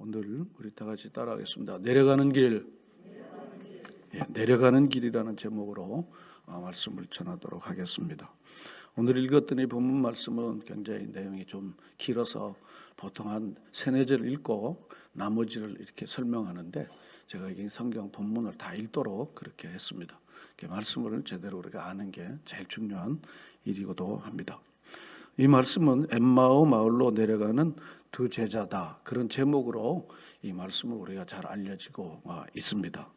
오늘 우리 다 같이 따라하겠습니다. 내려가는 길, 내려가는 길이라는 제목으로 말씀을 전하도록 하겠습니다. 오늘 읽었던 이 본문 말씀은 굉장히 내용이 좀 길어서 보통 한 3-4절 읽고 나머지를 이렇게 설명하는데 제가 이 성경 본문을 다 읽도록 그렇게 했습니다. 말씀을 제대로 우리가 아는 게 제일 중요한 일이기도 합니다. 이 말씀은 엠마오 마을로 내려가는 두 제자다, 그런 제목으로 이 말씀을 우리가 잘 알려지고 있습니다.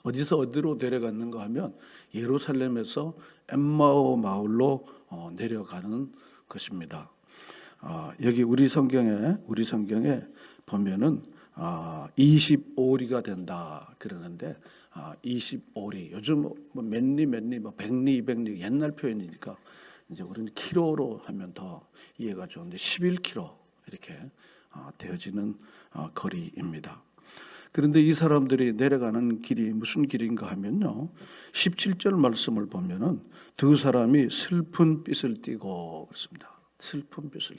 어디서 어디로 내려갔는가 하면 예루살렘에서 엠마오 마을로 내려가는 것입니다. 여기 우리 성경에 보면은 25리가 된다 그러는데 25리, 요즘 몇리, 백리, 200리 옛날 표현이니까 이제 우리는 키로로 하면 더 이해가 좋은데 11km 이렇게 되어지는 거리입니다. 그런데 이 사람들이 내려가는 길이 무슨 길인가 하면요, 17절 말씀을 보면은 두 사람이 슬픈 빛을 띠고 그렇습니다. 슬픈 빛을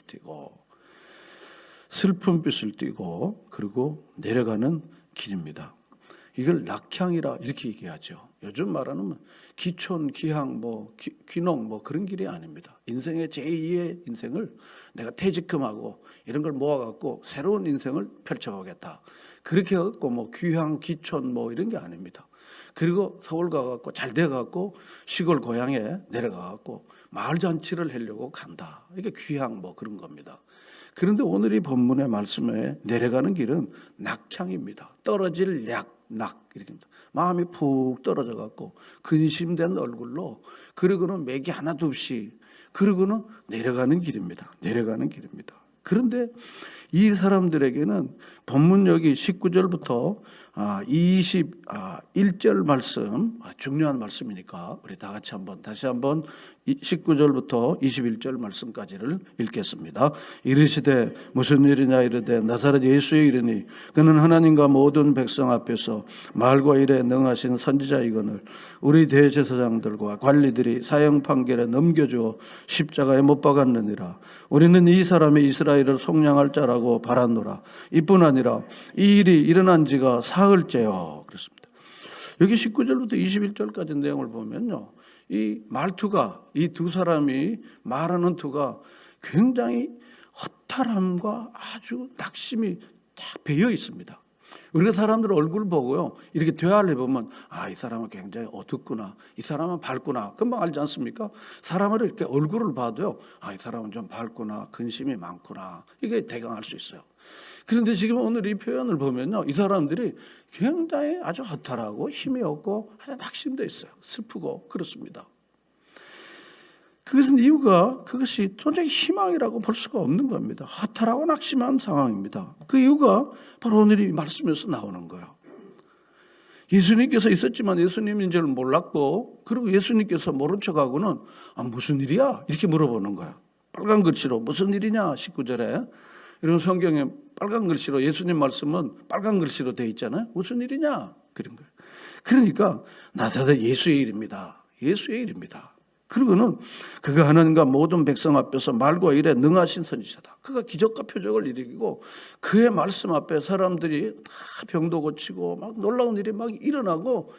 띠고 그리고 내려가는 길입니다. 이걸 낙향이라 이렇게 얘기하죠. 요즘 말하는 기촌, 기항, 귀농 그런 길이 아닙니다. 인생의 제2의 인생을 내가 퇴직금하고 이런 걸 모아갖고 새로운 인생을 펼쳐보겠다. 그렇게 해갖고 귀향, 기촌 이런 게 아닙니다. 그리고 서울 가갖고 잘 돼갖고 시골 고향에 내려가갖고 마을 잔치를 하려고 간다. 이게 귀향 그런 겁니다. 그런데 오늘 이 본문의 말씀에 내려가는 길은 낙향입니다. 떨어질 낙 이렇게입니다. 마음이 푹 떨어져 갖고 근심된 얼굴로, 그리고는 맥이 하나도 없이, 그리고는 내려가는 길입니다. 그런데 이 사람들에게는 본문 여기 19절부터 21절 말씀, 중요한 말씀이니까 우리 다 같이 다시 한번 19절부터 21절 말씀까지를 읽겠습니다. 이르시되 무슨 일이냐 이르되 나사렛 예수의 이르니 그는 하나님과 모든 백성 앞에서 말과 일에 능하신 선지자이거늘 우리 대제사장들과 관리들이 사형 판결에 넘겨주어 십자가에 못 박았느니라. 우리는 이 사람이 이스라엘을 속량할 자라고 바랐노라. 이뿐 아니라 이 일이 일어난 지가 사흘째요. 그렇습니다. 여기 19절부터 21절까지 내용을 보면요, 이 말투가, 이 두 사람이 말하는 투가 굉장히 허탈함과 아주 낙심이 딱 배어 있습니다. 우리가 사람들 얼굴 보고요, 이렇게 대화를 해보면 이 사람은 굉장히 어둡구나, 이 사람은 밝구나 금방 알지 않습니까? 사람을 이렇게 얼굴을 봐도요, 이 사람은 좀 밝구나, 근심이 많구나, 이게 대강 알 수 있어요. 그런데 지금 오늘 이 표현을 보면요, 이 사람들이 굉장히 아주 허탈하고 힘이 없고 아주 낙심되어 있어요. 슬프고 그렇습니다. 그것은 이유가, 그것이 도저히 희망이라고 볼 수가 없는 겁니다. 허탈하고 낙심한 상황입니다. 그 이유가 바로 오늘 이 말씀에서 나오는 거예요. 예수님께서 있었지만 예수님인 줄 몰랐고, 그리고 예수님께서 모른 척하고는 무슨 일이야? 이렇게 물어보는 거예요. 빨간 글씨로 무슨 일이냐? 19절에 이런 성경에 빨간 글씨로, 예수님 말씀은 빨간 글씨로 되어 있잖아요. 무슨 일이냐? 그런 거예요. 그러니까 나사렛 예수의 일입니다. 그리고는 그가 하나님과 모든 백성 앞에서 말과 일에 능하신 선지자다. 그가 기적과 표적을 일으키고 그의 말씀 앞에 사람들이 다 병도 고치고 놀라운 일이 일어나고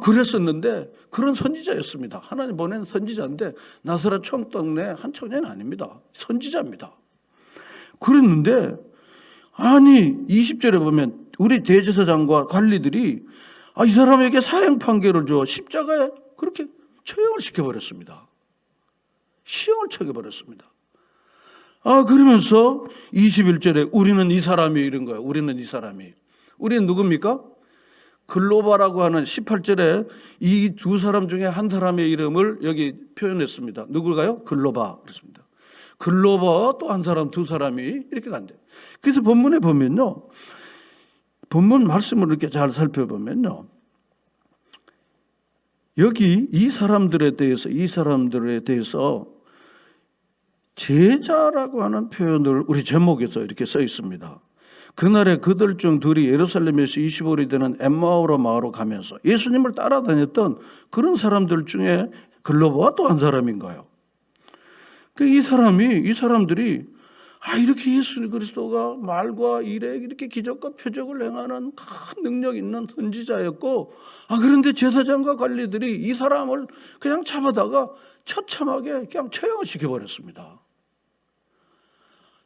그랬었는데, 그런 선지자였습니다. 하나님 보낸 선지자인데 나사렛 총동네 한 청년이 아닙니다. 선지자입니다. 그랬는데 20절에 보면 우리 대제사장과 관리들이 이 사람에게 사형 판결을 줘 십자가에 그렇게 처형을 시켜버렸습니다. 시형을 쳐버렸습니다. 그러면서 21절에 우리는 이 사람이 이런 거예요. 우리는 누굽니까? 글로바라고 하는 18절에 이 두 사람 중에 한 사람의 이름을 여기 표현했습니다. 누굴까요? 글로바. 그렇습니다. 글로바 또 한 사람, 두 사람이 이렇게 간대요. 그래서 본문에 보면요, 본문 말씀을 이렇게 잘 살펴보면요, 여기 이 사람들에 대해서 제자라고 하는 표현을 우리 제목에서 이렇게 써 있습니다. 그날에 그들 중 둘이 예루살렘에서 25리 되는 엠마오로 마을로 가면서 예수님을 따라다녔던 그런 사람들 중에 글로바와 또 한 사람인 거예요. 이 사람들이 이렇게 예수 그리스도가 말과 일에 이렇게 기적과 표적을 행하는 큰 능력 있는 선지자였고, 그런데 제사장과 관리들이 이 사람을 그냥 잡아다가 처참하게 그냥 처형을 시켜버렸습니다.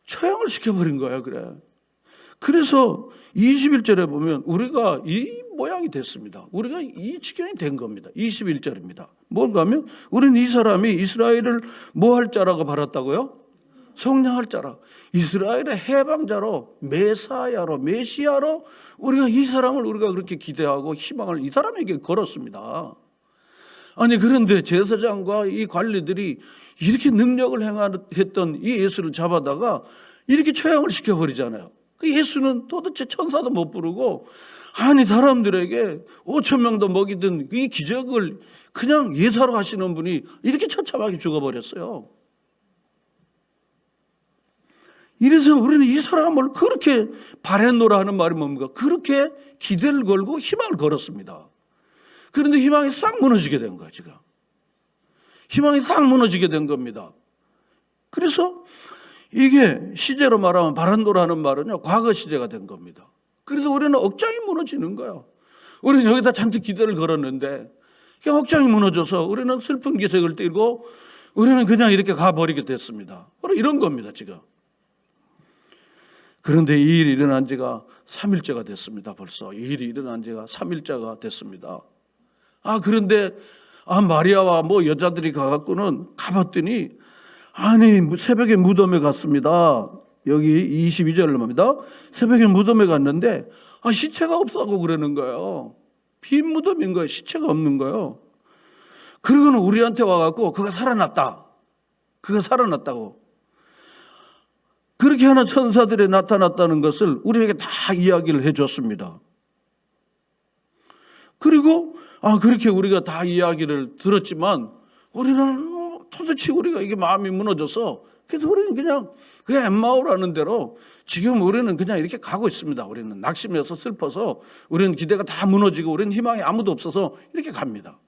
처형을 시켜버린 거예요. 그래서 21절에 보면 우리가 이 모양이 됐습니다. 우리가 이 지경이 된 겁니다. 21절입니다. 뭔가 하면 우리는 이 사람이 이스라엘을 뭐 할 자라고 바랐다고요? 성량할 자라. 이스라엘의 해방자로, 메시아로 우리가 이 사람을 우리가 그렇게 기대하고 희망을 이 사람에게 걸었습니다. 그런데 제사장과 이 관리들이 이렇게 능력을 행했던 이 예수를 잡아다가 이렇게 처형을 시켜버리잖아요. 그 예수는 도대체 천사도 못 부르고, 사람들에게 5,000명도 먹이던 이 기적을 그냥 예사로 하시는 분이 이렇게 처참하게 죽어버렸어요. 이래서 우리는 이 사람을 그렇게 바랬노라 하는 말이 뭡니까? 그렇게 기대를 걸고 희망을 걸었습니다. 그런데 희망이 싹 무너지게 된 거예요, 지금. 희망이 싹 무너지게 된 겁니다. 그래서 이게 시제로 말하면 바란노라 하는 말은요, 과거 시제가 된 겁니다. 그래서 우리는 억장이 무너지는 거예요. 우리는 여기다 잔뜩 기대를 걸었는데 그냥 억장이 무너져서 우리는 슬픈 기색을 띠고 우리는 그냥 이렇게 가버리게 됐습니다. 바로 이런 겁니다, 지금. 그런데 이 일이 일어난 지가 3일째가 됐습니다. 벌써 이 일이 일어난 지가 3일째가 됐습니다. 그런데 마리아와 여자들이 가갖고는 가봤더니 새벽에 무덤에 갔습니다. 여기 22절로 봅니다. 새벽에 무덤에 갔는데 시체가 없다고 그러는 거예요. 빈 무덤인 거예요. 시체가 없는 거예요. 그리고는 우리한테 와갖고 그가 살아났다고. 그렇게 하는 천사들이 나타났다는 것을 우리에게 다 이야기를 해줬습니다. 그리고 그렇게 우리가 다 이야기를 들었지만 우리는 도대체 우리가 이게 마음이 무너져서, 그래서 우리는 그냥 그 엠마오라는 대로 지금 우리는 그냥 이렇게 가고 있습니다. 우리는 낙심해서 슬퍼서 우리는 기대가 다 무너지고 우리는 희망이 아무도 없어서 이렇게 갑니다.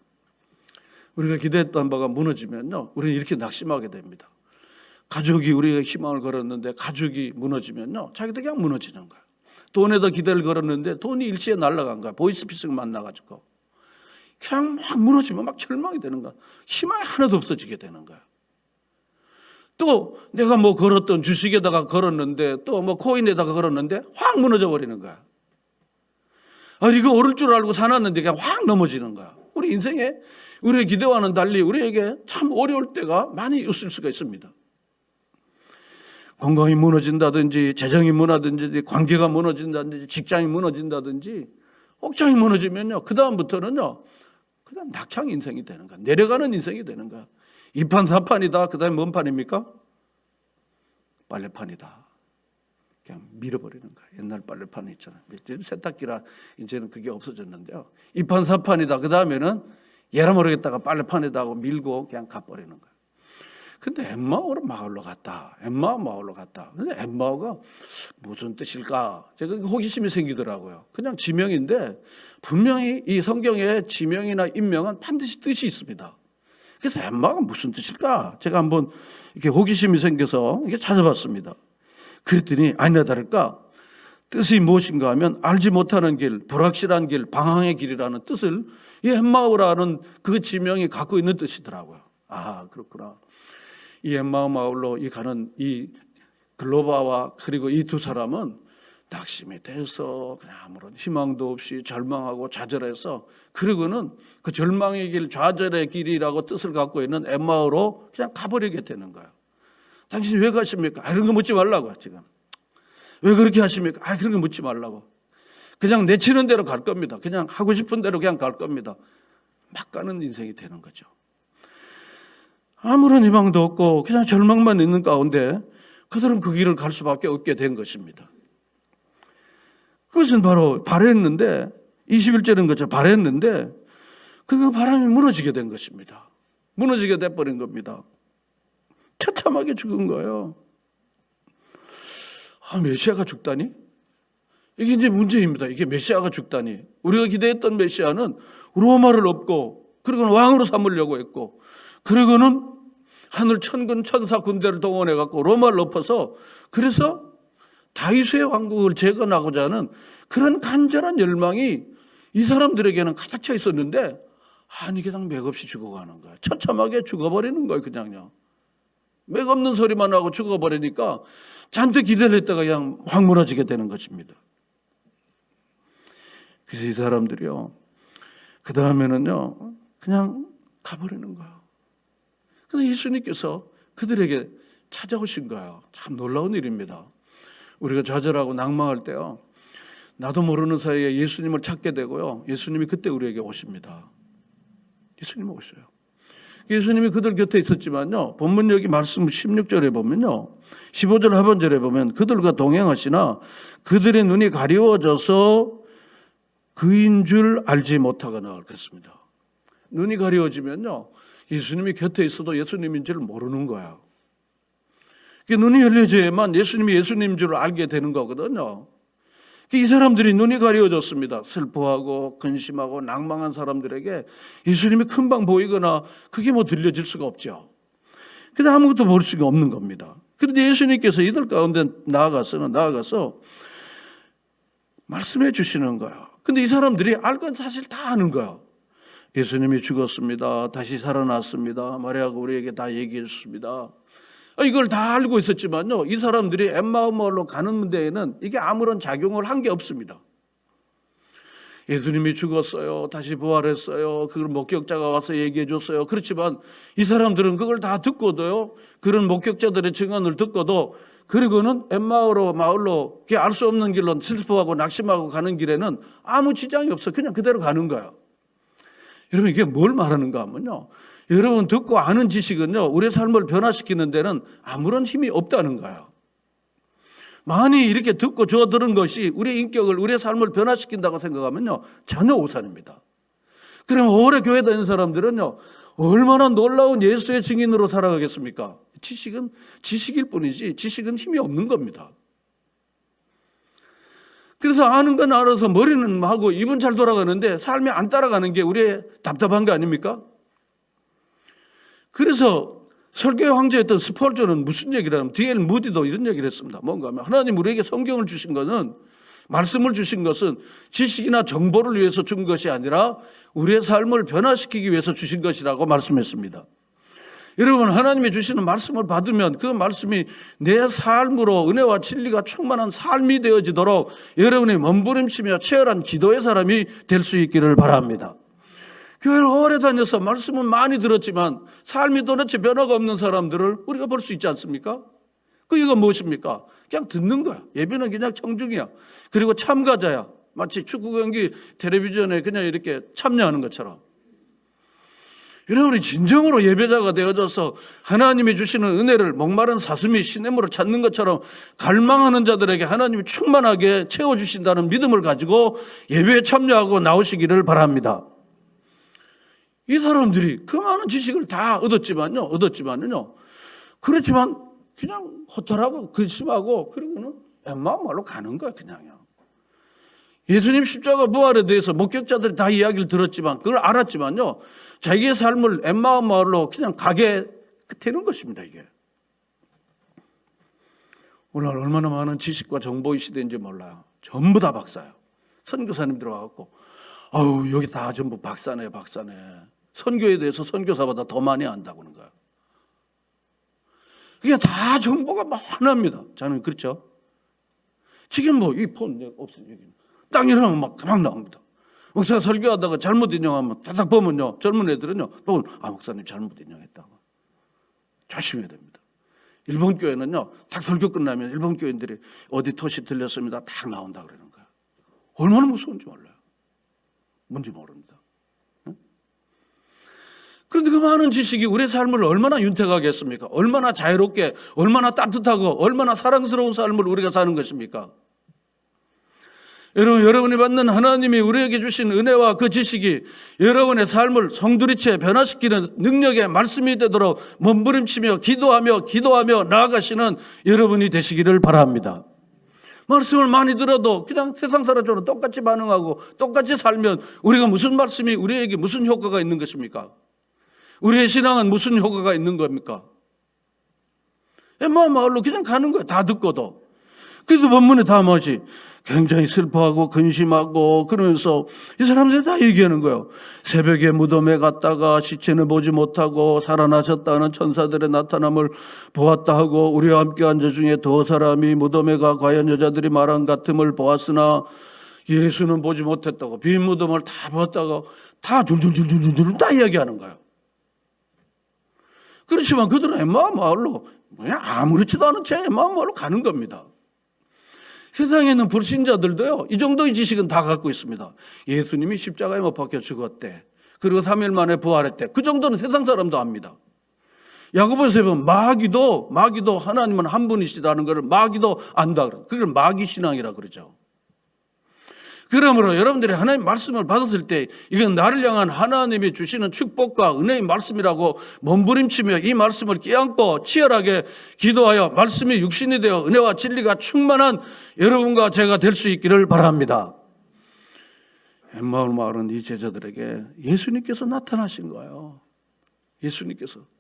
우리가 기대했던 바가 무너지면요, 우리는 이렇게 낙심하게 됩니다. 가족이 우리가 희망을 걸었는데 가족이 무너지면요, 자기도 그냥 무너지는 거예요. 돈에다 기대를 걸었는데 돈이 일시에 날아간 거야. 보이스피싱 만나가지고 그냥 막 무너지면 막 절망이 되는 거야. 희망이 하나도 없어지게 되는 거야. 또 내가 걸었던 주식에다가 걸었는데 또 코인에다가 걸었는데 확 무너져 버리는 거야. 이거 오를 줄 알고 사놨는데 그냥 확 넘어지는 거야. 우리 인생에 우리의 기대와는 달리 우리에게 참 어려울 때가 많이 있을 수가 있습니다. 건강이 무너진다든지, 재정이 무너진다든지, 관계가 무너진다든지, 직장이 무너진다든지, 억장이 무너지면요, 그 다음부터는요, 그다음 낙향 인생이 되는 거야. 내려가는 인생이 되는 거야. 2판 4판이다. 그 다음에 뭔 판입니까? 빨래판이다. 그냥 밀어버리는 거야. 옛날 빨래판 있잖아요. 세탁기라 이제는 그게 없어졌는데요. 2판 4판이다. 그 다음에는 얘라 모르겠다가 빨래판에다가 밀고 그냥 가버리는 거야. 근데 엠마오로 마을로 갔다. 엠마오 마을로 갔다. 근데 엠마오가 무슨 뜻일까? 제가 호기심이 생기더라고요. 그냥 지명인데 분명히 이 성경의 지명이나 인명은 반드시 뜻이 있습니다. 그래서 엠마오가 무슨 뜻일까? 제가 한번 이렇게 호기심이 생겨서 이게 찾아봤습니다. 그랬더니 아니나 다를까? 뜻이 무엇인가 하면 알지 못하는 길, 불확실한 길, 방황의 길이라는 뜻을 이 엠마오라는 그 지명이 갖고 있는 뜻이더라고요. 그렇구나. 이 엠마오 마을로 가는 이 글로바와 그리고 이 두 사람은 낙심이 돼서 그냥 아무런 희망도 없이 절망하고 좌절해서, 그리고는 그 절망의 길, 좌절의 길이라고 뜻을 갖고 있는 엠마오로 그냥 가버리게 되는 거예요. 당신 왜 가십니까? 이런 거 묻지 말라고. 지금 왜 그렇게 하십니까? 그런 거 묻지 말라고. 그냥 내치는 대로 갈 겁니다. 그냥 하고 싶은 대로 그냥 갈 겁니다. 막 가는 인생이 되는 거죠. 아무런 희망도 없고 그냥 절망만 있는 가운데 그들은 그 길을 갈 수밖에 없게 된 것입니다. 그것은 바로 바랬는데, 21절인 것처럼 바랬는데 그 바람이 무너지게 된 것입니다. 무너지게 돼버린 겁니다. 처참하게 죽은 거예요. 메시아가 죽다니? 이게 이제 문제입니다. 이게 메시아가 죽다니. 우리가 기대했던 메시아는 로마를 업고 그리고는 왕으로 삼으려고 했고 그리고는 하늘 천군 천사 군대를 동원해 갖고 로마를 엎어서 그래서 다윗의 왕국을 재건하고자 하는 그런 간절한 열망이 이 사람들에게는 가득 차 있었는데 아니 그냥 맥없이 죽어가는 거야. 처참하게 죽어버리는 거예요. 그냥요. 맥 없는 소리만 하고 죽어버리니까 잔뜩 기대를 했다가 그냥 확 무너지게 되는 것입니다. 그래서 이 사람들이요, 그 다음에는요 그냥 가버리는 거예요. 그래서 예수님께서 그들에게 찾아오신 거예요. 참 놀라운 일입니다. 우리가 좌절하고 낭망할 때요, 나도 모르는 사이에 예수님을 찾게 되고요, 예수님이 그때 우리에게 오십니다. 예수님이 오셔요. 예수님이 그들 곁에 있었지만요, 본문 여기 말씀 16절에 보면요, 15절 하반절에 보면 그들과 동행하시나 그들의 눈이 가리워져서 그인 줄 알지 못하거나 그랬습니다. 눈이 가리워지면요, 예수님이 곁에 있어도 예수님인 줄 모르는 거예요. 눈이 열려져야만 예수님이 예수님인 줄 알게 되는 거거든요. 이 사람들이 눈이 가려워졌습니다. 슬퍼하고 근심하고 낭망한 사람들에게 예수님이 금방 보이거나 그게 뭐 들려질 수가 없죠. 그래서 아무것도 모를 수가 없는 겁니다. 그런데 예수님께서 이들 가운데 나아가서 말씀해 주시는 거예요. 근데 이 사람들이 알 건 사실 다 아는 거예요. 예수님이 죽었습니다. 다시 살아났습니다. 마리아가 우리에게 다 얘기해 줬습니다. 이걸 다 알고 있었지만요, 이 사람들이 엠마오마을로 가는 데에는 이게 아무런 작용을 한 게 없습니다. 예수님이 죽었어요. 다시 부활했어요. 그걸 목격자가 와서 얘기해 줬어요. 그렇지만 이 사람들은 그걸 다 듣고도요, 그런 목격자들의 증언을 듣고도 그리고는 엠마오 마을로 알 수 없는 길로 슬퍼하고 낙심하고 가는 길에는 아무 지장이 없어. 그냥 그대로 가는 거예요. 여러분 이게 뭘 말하는가 하면요, 여러분 듣고 아는 지식은요, 우리의 삶을 변화시키는 데는 아무런 힘이 없다는 거예요. 많이 이렇게 듣고 들은 것이 우리의 인격을, 우리의 삶을 변화시킨다고 생각하면요, 전혀 오산입니다. 그럼 오래 교회 다니는 사람들은요, 얼마나 놀라운 예수의 증인으로 살아가겠습니까? 지식은 지식일 뿐이지 지식은 힘이 없는 겁니다. 그래서 아는 건 알아서 머리는 하고 입은 잘 돌아가는데 삶이 안 따라가는 게 우리의 답답한 거 아닙니까? 그래서 설교의 황제였던 스펄전은 무슨 얘기를 하면 D.L. 무디도 이런 얘기를 했습니다. 뭔가 하면 하나님 우리에게 성경을 주신 것은, 말씀을 주신 것은 지식이나 정보를 위해서 준 것이 아니라 우리의 삶을 변화시키기 위해서 주신 것이라고 말씀했습니다. 여러분 하나님이 주시는 말씀을 받으면 그 말씀이 내 삶으로 은혜와 진리가 충만한 삶이 되어지도록 여러분이 몸부림치며 치열한 기도의 사람이 될 수 있기를 바랍니다. 교회를 오래 다녀서 말씀은 많이 들었지만 삶이 도대체 변화가 없는 사람들을 우리가 볼 수 있지 않습니까? 이건 무엇입니까? 그냥 듣는 거야. 예배는 그냥 청중이야. 그리고 참가자야. 마치 축구 경기 텔레비전에 그냥 이렇게 참여하는 것처럼. 여러분이 진정으로 예배자가 되어져서 하나님이 주시는 은혜를 목마른 사슴이 시냇물을 찾는 것처럼 갈망하는 자들에게 하나님이 충만하게 채워주신다는 믿음을 가지고 예배에 참여하고 나오시기를 바랍니다. 이 사람들이 그 많은 지식을 다 얻었지만요. 그렇지만 그냥 허탈하고 근심하고 그리고는 엠마오마을로 가는 거야, 그냥요. 예수님 십자가 부활에 대해서 목격자들이 다 이야기를 들었지만 그걸 알았지만요, 자기의 삶을 엠마오마을로 그냥 가게 되는 것입니다. 이게 오늘 얼마나 많은 지식과 정보의 시대인지 몰라요. 전부 다 박사예요. 선교사님 들어와갖고 아우 여기 다 전부 박사네. 선교에 대해서 선교사보다 더 많이 안다고 하는 거예요. 그게 다 정보가 많합니다. 저는 그렇죠. 지금 이 폰 없어요. 땅 일어나면 막 나옵니다. 목사가 설교하다가 잘못 인용하면 다닥 보면요, 젊은 애들은요, 목사님 잘못 인용했다고. 조심해야 됩니다. 일본 교회는요, 딱 설교 끝나면 일본 교인들이 어디 토시 들렸습니다. 딱 나온다 그러는 거예요. 얼마나 무서운지 몰라요. 뭔지 모릅니다. 그런데 그 많은 지식이 우리의 삶을 얼마나 윤택하게 했습니까? 얼마나 자유롭게, 얼마나 따뜻하고, 얼마나 사랑스러운 삶을 우리가 사는 것입니까? 여러분이 받는 하나님이 우리에게 주신 은혜와 그 지식이 여러분의 삶을 송두리째 변화시키는 능력의 말씀이 되도록 몸부림치며 기도하며 나아가시는 여러분이 되시기를 바랍니다. 말씀을 많이 들어도 그냥 세상 사람처럼 똑같이 반응하고 똑같이 살면 우리가 무슨 말씀이 우리에게 무슨 효과가 있는 것입니까? 우리의 신앙은 무슨 효과가 있는 겁니까? 엠마오 마을로 그냥 가는 거예요. 다 듣고도. 그래도 본문에 다 뭐지? 굉장히 슬퍼하고 근심하고 그러면서 이 사람들이 다 얘기하는 거예요. 새벽에 무덤에 갔다가 시체는 보지 못하고 살아나셨다는 천사들의 나타남을 보았다 하고 우리와 함께 한 자 중에 더 사람이 무덤에 가 과연 여자들이 말한 같음을 보았으나 예수는 보지 못했다고 빈 무덤을 다 보았다고 다 줄줄줄줄줄 다 이야기하는 거예요. 그렇지만 그들은 엠마오 마을로 그냥 아무렇지도 않은 채 엠마오 마을로 가는 겁니다. 세상에 있는 불신자들도요, 이 정도의 지식은 다 갖고 있습니다. 예수님이 십자가에 못 박혀 죽었대. 그리고 3일 만에 부활했대. 그 정도는 세상 사람도 압니다. 야고보서에 보면 마귀도 하나님은 한 분이시다는 것을 마귀도 안다. 그걸 마귀 신앙이라 그러죠. 그러므로 여러분들이 하나님 말씀을 받았을 때 이건 나를 향한 하나님이 주시는 축복과 은혜의 말씀이라고 몸부림치며 이 말씀을 끼안고 치열하게 기도하여 말씀이 육신이 되어 은혜와 진리가 충만한 여러분과 제가 될 수 있기를 바랍니다. 엠마오 마을은 이 제자들에게 예수님께서 나타나신 거예요.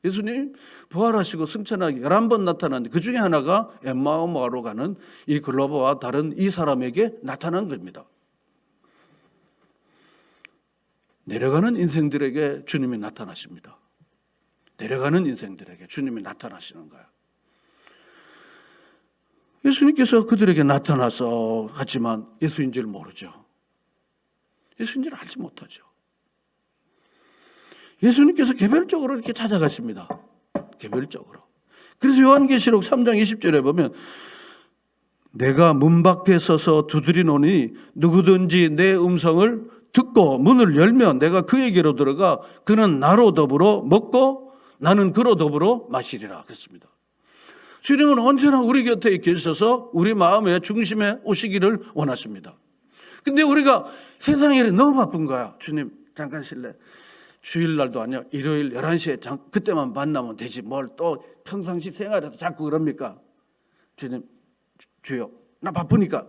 예수님 부활하시고 승천하기 11번 나타났는데 그 중에 하나가 엠마오 마을로 가는 이 글로바와 다른 이 사람에게 나타난 겁니다. 내려가는 인생들에게 주님이 나타나십니다. 내려가는 인생들에게 주님이 나타나시는 거예요. 예수님께서 그들에게 나타나서 하지만 예수인 줄 모르죠. 예수인 줄 알지 못하죠. 예수님께서 개별적으로 이렇게 찾아가십니다. 개별적으로. 그래서 요한계시록 3장 20절에 보면 내가 문 밖에 서서 두드리노니 누구든지 내 음성을 듣고 문을 열면 내가 그에게로 들어가 그는 나로 더불어 먹고 나는 그로 더불어 마시리라 그랬습니다. 주님은 언제나 우리 곁에 계셔서 우리 마음의 중심에 오시기를 원하십니다. 근데 우리가 세상에 너무 바쁜 거야. 주님 잠깐 실례. 주일날도 아니야. 일요일 11시에 그때만 만나면 되지. 뭘 또 평상시 생활에서 자꾸 그럽니까? 주님 주여 나 바쁘니까.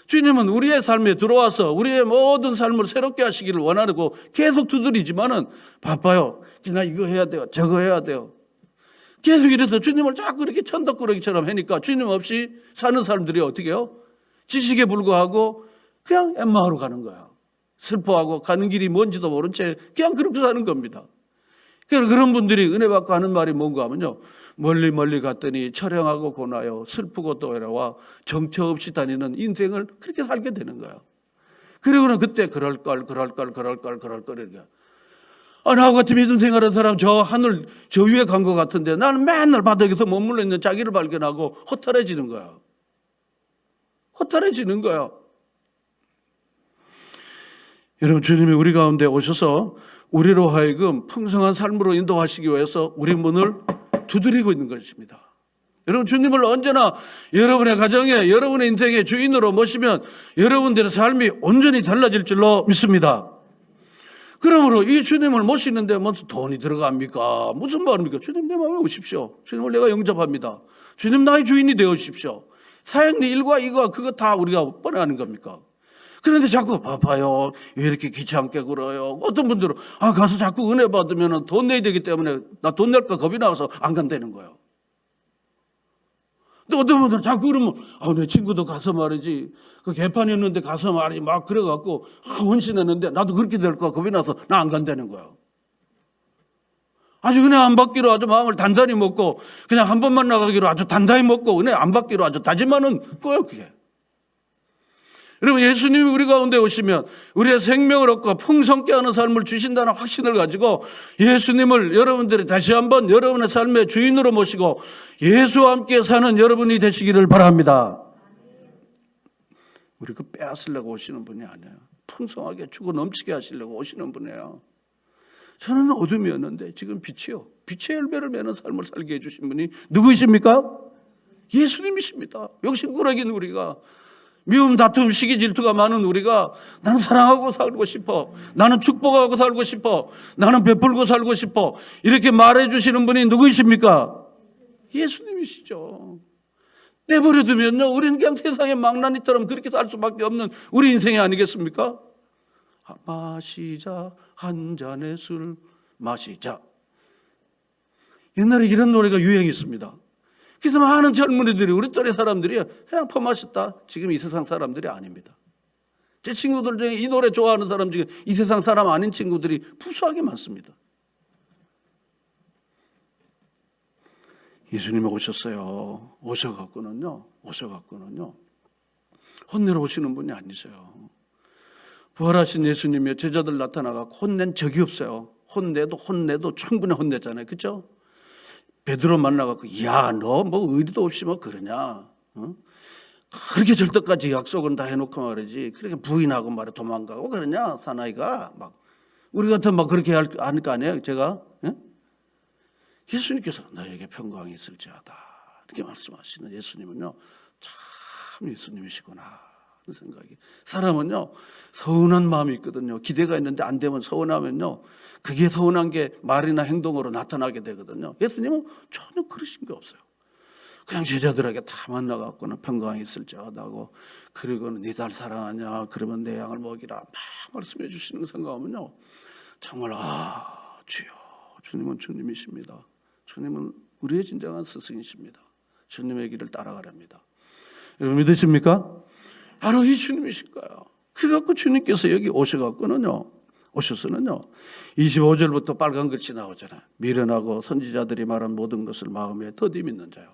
주님은 우리의 삶에 들어와서 우리의 모든 삶을 새롭게 하시기를 원하고 계속 두드리지만은 바빠요. 나 이거 해야 돼요. 저거 해야 돼요. 계속 이래서 주님을 자꾸 이렇게 천덕꾸러기처럼 하니까 주님 없이 사는 사람들이 어떻게 해요? 지식에 불과하고 그냥 엠마오로 가는 거야. 슬퍼하고 가는 길이 뭔지도 모른 채 그냥 그렇게 사는 겁니다. 그런 분들이 은혜 받고 하는 말이 뭔가 하면요. 멀리 갔더니 처량하고 고나요. 슬프고 또 외로워 정처 없이 다니는 인생을 그렇게 살게 되는 거예요. 그리고는 그때 그럴걸 이렇게. 나하고 같이 믿음 생활하는 사람 저 하늘 저 위에 간 것 같은데 나는 맨날 바닥에서 머물러 있는 자기를 발견하고 허탈해지는 거야. 허탈해지는 거야. 여러분 주님이 우리 가운데 오셔서 우리로 하여금 풍성한 삶으로 인도하시기 위해서 우리 문을 두드리고 있는 것입니다. 여러분 주님을 언제나 여러분의 가정에 여러분의 인생의 주인으로 모시면 여러분들의 삶이 온전히 달라질 줄로 믿습니다. 그러므로 이 주님을 모시는데 무슨 돈이 들어갑니까? 무슨 말입니까? 주님 내 마음에 오십시오. 주님을 내가 영접합니다. 주님 나의 주인이 되어주십시오. 사역의 일과 이거 그거 다 우리가 뻔하는 겁니까? 그런데 자꾸 바빠요. 왜 이렇게 귀찮게 굴어요? 어떤 분들은 가서 자꾸 은혜 받으면 돈 내야 되기 때문에 나 돈 낼까 겁이 나서 안 간다는 거예요. 근데 어떤 분들은 자꾸 그러면 내 친구도 가서 말이지 그 개판이었는데 가서 말이지 막 그래갖고 헌신했는데 나도 그렇게 될까 겁이 나서 나 안 간다는 거예요. 아주 은혜 안 받기로 아주 마음을 단단히 먹고 그냥 한 번만 나가기로 아주 단단히 먹고 은혜 안 받기로 아주 다짐하는 거예요 그게. 여러분 예수님이 우리 가운데 오시면 우리의 생명을 얻고 풍성케 하는 삶을 주신다는 확신을 가지고 예수님을 여러분들이 다시 한번 여러분의 삶의 주인으로 모시고 예수와 함께 사는 여러분이 되시기를 바랍니다. 우리 그 빼앗으려고 오시는 분이 아니에요. 풍성하게 주고 넘치게 하시려고 오시는 분이에요. 저는 어둠이었는데 지금 빛이요. 빛의 열매를 맺는 삶을 살게 해주신 분이 누구이십니까? 예수님이십니다. 욕심꾸러기인 우리가 미움, 다툼, 시기, 질투가 많은 우리가 나는 사랑하고 살고 싶어. 나는 축복하고 살고 싶어. 나는 베풀고 살고 싶어. 이렇게 말해주시는 분이 누구이십니까? 예수님이시죠. 내버려 두면요. 우리는 그냥 세상의 망나니처럼 그렇게 살 수밖에 없는 우리 인생이 아니겠습니까? 마시자 한 잔의 술 마시자. 옛날에 이런 노래가 유행했습니다. 그래서 많은 젊은이들이, 우리 또래 사람들이 그냥 퍼마셨다. 지금 이 세상 사람들이 아닙니다. 제 친구들 중에 이 노래 좋아하는 사람 중에 이 세상 사람 아닌 친구들이 부수하게 많습니다. 예수님이 오셨어요. 오셔갖고는요, 혼내러 오시는 분이 아니세요. 부활하신 예수님이 제자들 나타나갖고 혼낸 적이 없어요. 혼내도 충분히 혼냈잖아요. 그렇죠? 베드로 만나갖고, 야, 너 뭐 의리도 없이 뭐 그러냐? 어? 그렇게 절대까지 약속은 다 해놓고 말이지. 그렇게 부인하고 말해 도망가고 그러냐? 사나이가 막 우리 같은 막 그렇게 할 거 아니에요. 제가 예수님께서 너에게 평강이 있을지어다 이렇게 말씀하시는 예수님은요, 참 예수님이시구나 하는 생각이. 사람은요 서운한 마음이 있거든요. 기대가 있는데 안 되면 서운하면요, 그게 서운한 게 말이나 행동으로 나타나게 되거든요. 예수님은 전혀 그러신 게 없어요. 그냥 제자들에게 다 만나갖고는 평강이 있을지어다 하고, 그리고는 네 달 사랑하냐, 그러면 내 양을 먹이라 막 말씀해 주시는 거 생각하면요, 정말 주여, 주님은 주님이십니다. 주님은 우리의 진정한 스승이십니다. 주님의 길을 따라가랍니다. 여러분 믿으십니까? 바로 이 주님이실 거예요. 그래갖고 주님께서 여기 오셔서는요 25절부터 빨간 글씨 나오잖아요. 미련하고 선지자들이 말한 모든 것을 마음에 더디 믿는 자요.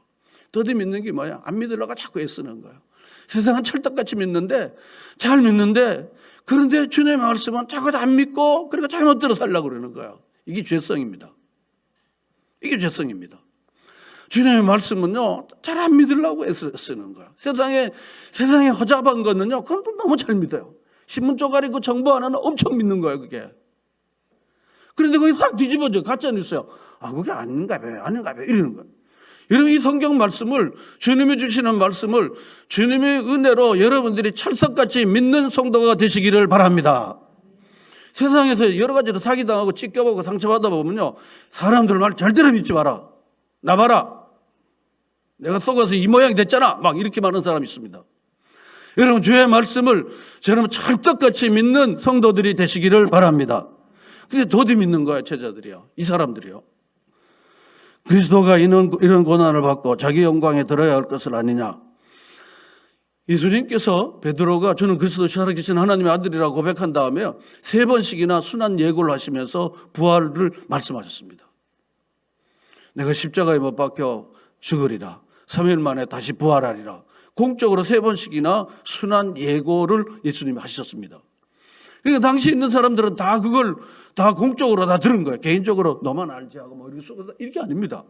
더디 믿는 게 뭐야? 안 믿으려고 자꾸 애쓰는 거예요. 세상은 철떡같이 믿는데, 잘 믿는데, 그런데 주님의 말씀은 자꾸 안 믿고 그러니까 잘못대로 살려고 그러는 거예요. 이게 죄성입니다. 이게 죄성입니다. 주님의 말씀은요, 잘 안 믿으려고 애쓰는 거예요. 세상에 허잡한 거는요, 그건 너무 잘 믿어요. 신문 쪼가리 그 정보 하나는 엄청 믿는 거예요, 그게. 그런데 거기 싹 뒤집어져. 가짜 뉴스요. 그게 아닌가 봐요, 이러는 거예요. 여러분, 이 성경 말씀을, 주님이 주시는 말씀을 주님의 은혜로 여러분들이 찰석같이 믿는 성도가 되시기를 바랍니다. 세상에서 여러 가지로 사기당하고 찢겨보고 상처받아 보면요, 사람들 말 절대로 믿지 마라. 나 봐라, 내가 속아서 이 모양이 됐잖아, 막 이렇게 말하는 사람이 있습니다. 여러분, 주의 말씀을 저는 찰떡같이 믿는 성도들이 되시기를 바랍니다. 근데 더디 믿는 거예요, 제자들이요, 이 사람들이요. 그리스도가 이런 고난을 받고 자기 영광에 들어야 할 것을 아니냐. 예수님께서 베드로가 저는 그리스도 살아계신 하나님의 아들이라고 고백한 다음에 3번씩이나 순한 예고를 하시면서 부활을 말씀하셨습니다. 내가 십자가에 못 박혀 죽으리라, 3일 만에 다시 부활하리라. 공적으로 3번씩이나 순한 예고를 예수님이 하셨습니다. 그러니까 당시 있는 사람들은 다 그걸 다 공적으로 다 들은 거예요. 개인적으로 너만 알지 하고 뭐 이렇게 아닙니다.